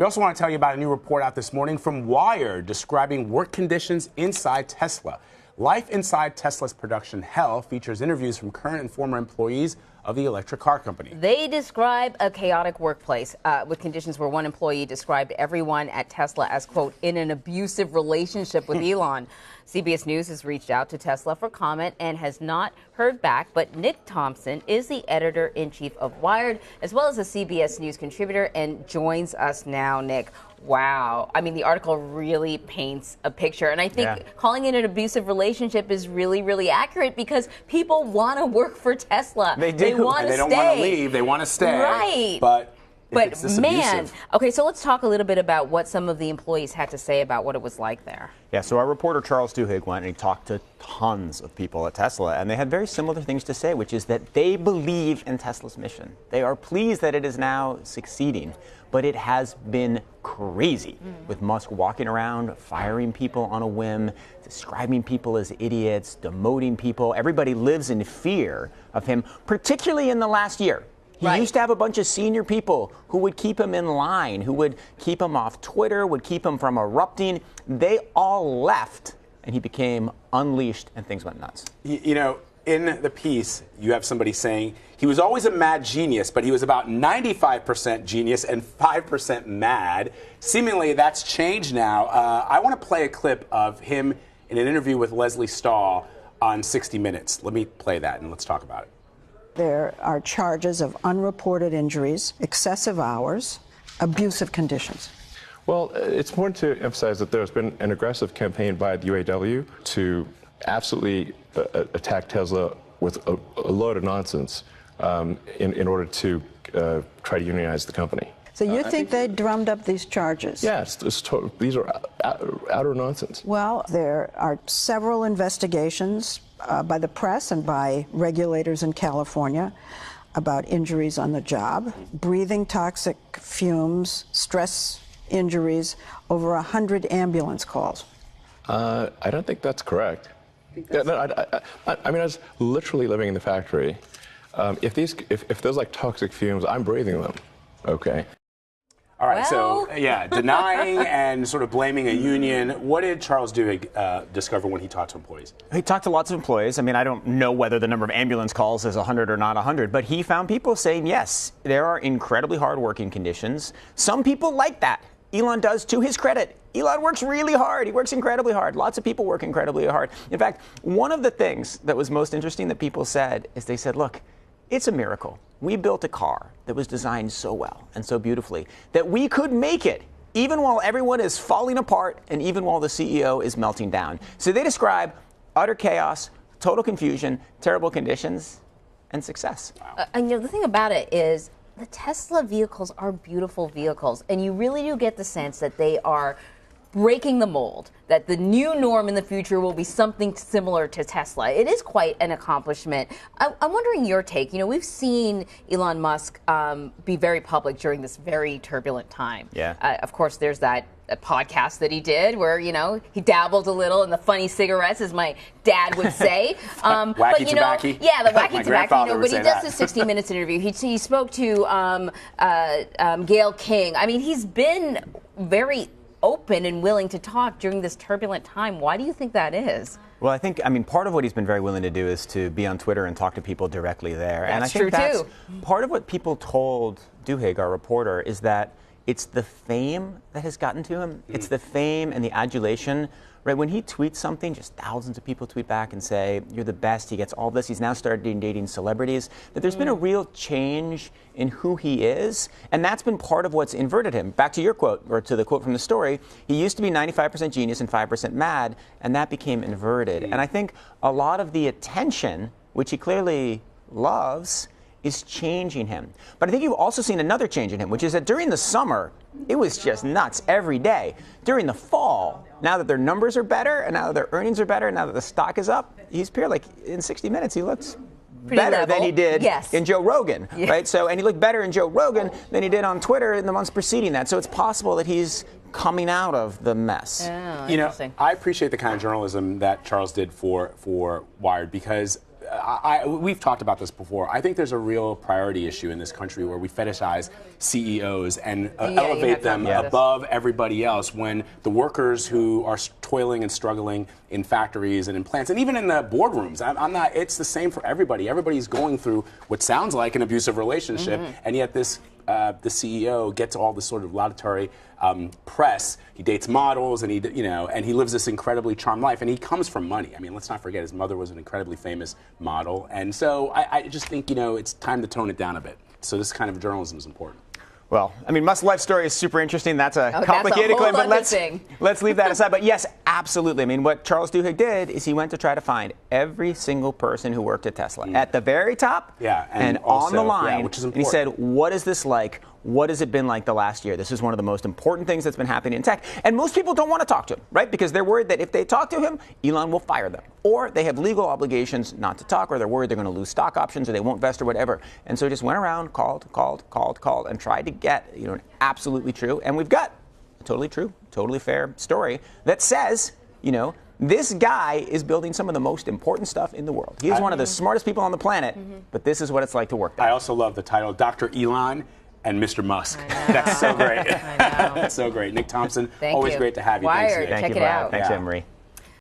We also want to tell you about a new report out this morning from Wired describing work conditions inside Tesla. Life inside Tesla's production hell features interviews from current and former employees of the electric car company. They describe a chaotic workplace with conditions where one employee described everyone at Tesla as, quote, in an abusive relationship with Elon. CBS News has reached out to Tesla for comment and has not heard back, but Nick Thompson is the editor-in-chief of Wired, as well as a CBS News contributor, and joins us now. Nick, wow. I mean, the article really paints a picture, and I think calling it an abusive relationship is really, really accurate because people want to work for Tesla. They do. They want to stay. They don't want to leave. They want to stay. Right. But man, abusive. Okay, so let's talk a little bit about what some of the employees had to say about what it was like there. Yeah, so our reporter Charles Duhigg went and he talked to tons of people at Tesla, and they had very similar things to say, which is that they believe in Tesla's mission. They are pleased that it is now succeeding, but it has been crazy with Musk walking around, firing people on a whim, describing people as idiots, demoting people. Everybody lives in fear of him, particularly in the last year. He used to have a bunch of senior people who would keep him in line, who would keep him off Twitter, would keep him from erupting. They all left, and he became unleashed, and things went nuts. You know, in the piece, you have somebody saying he was always a mad genius, but he was about 95% genius and 5% mad. Seemingly, that's changed now. I want to play a clip of him in an interview with Leslie Stahl on 60 Minutes. Let me play that, and let's talk about it. There are charges of unreported injuries, excessive hours, abusive conditions. Well, it's important to emphasize that there's been an aggressive campaign by the UAW to absolutely attack Tesla with a load of nonsense in order to try to unionize the company. So you think they drummed up these charges? Yes, these are outer nonsense. Well, there are several investigations by the press and by regulators in California about injuries on the job, breathing toxic fumes, stress injuries, over 100 ambulance calls. I don't think that's correct. I mean, I was literally living in the factory. If there's like toxic fumes, I'm breathing them. Okay. All right, so denying and sort of blaming a union. What did Charles Duhigg discover when he talked to employees? He talked to lots of employees. I mean, I don't know whether the number of ambulance calls is 100 or not 100, but he found people saying, yes, there are incredibly hard working conditions. Some people like that. Elon does, to his credit. Elon works really hard. He works incredibly hard. Lots of people work incredibly hard. In fact, one of the things that was most interesting that people said is they said, look, it's a miracle. We built a car that was designed so well and so beautifully that we could make it even while everyone is falling apart and even while the CEO is melting down. So they describe utter chaos, total confusion, terrible conditions, and success. And you know, the thing about it is the Tesla vehicles are beautiful vehicles, and you really do get the sense that they are breaking the mold, that the new norm in the future will be something similar to Tesla. It is quite an accomplishment. I'm wondering your take. You know, we've seen Elon Musk be very public during this very turbulent time. Yeah. Of course, there's that podcast that he did where, you know, he dabbled a little in the funny cigarettes, as my dad would say. Wacky tobacco. Yeah, the wacky tobacco. You know, but he does that. the 60 Minutes interview. He spoke to Gayle King. I mean, he's been very open and willing to talk during this turbulent time. Why do you think that is? Well, I mean, part of what he's been very willing to do is to be on Twitter and talk to people directly there. That's and I think true, that's too. Part of what people told Duhigg, our reporter, is that it's the fame that has gotten to him. It's the fame and the adulation. Right, when he tweets something, just thousands of people tweet back and say, you're the best. He gets all this. He's now started dating celebrities. That there's been a real change in who he is, and that's been part of what's inverted him. Back to your quote, or to the quote from the story, he used to be 95% genius and 5% mad, and that became inverted. And I think a lot of the attention, which he clearly loves, is changing him. But I think you've also seen another change in him, which is that during the summer, it was just nuts every day. During the fall, now that their numbers are better, and now that their earnings are better, and now that the stock is up, he's pure, like in 60 Minutes, he looks better than he did in Joe Rogan, right? So, and he looked better in Joe Rogan than he did on Twitter in the months preceding that. So it's possible that he's coming out of the mess. Oh, you know, I appreciate the kind of journalism that Charles did for Wired, because we've talked about this before. I think there's a real priority issue in this country where we fetishize CEOs and elevate them above everybody else when the workers who are toiling and struggling in factories and in plants and even in the boardrooms, it's the same for everybody. Everybody's going through what sounds like an abusive relationship, and yet the CEO gets all this sort of laudatory press. He dates models, and he lives this incredibly charmed life. And he comes from money. I mean, let's not forget his mother was an incredibly famous model. And so I just think it's time to tone it down a bit. So this kind of journalism is important. Well, I mean, Musk's life story is super interesting. That's a complicated claim, but let's leave that aside. But yes, absolutely. I mean, what Charles Duhigg did is he went to try to find every single person who worked at Tesla at the very top and also, on the line. Which is important. And he said, what is this like? What has it been like the last year? This is one of the most important things that's been happening in tech. And most people don't want to talk to him, right? Because they're worried that if they talk to him, Elon will fire them. Or they have legal obligations not to talk, or they're worried they're going to lose stock options, or they won't vest, or whatever. And so he just went around, called, and tried to get an absolutely true. And we've got a totally true, totally fair story that says, this guy is building some of the most important stuff in the world. He is one of the smartest people on the planet, but this is what it's like to work there. I also love the title, Dr. Elon and Mr. Musk. That's so great. I know. That's so great. Nick Thompson, Thank always you. great to have you. Wired, Thanks, Nick. check it out. Thanks, Anne Marie.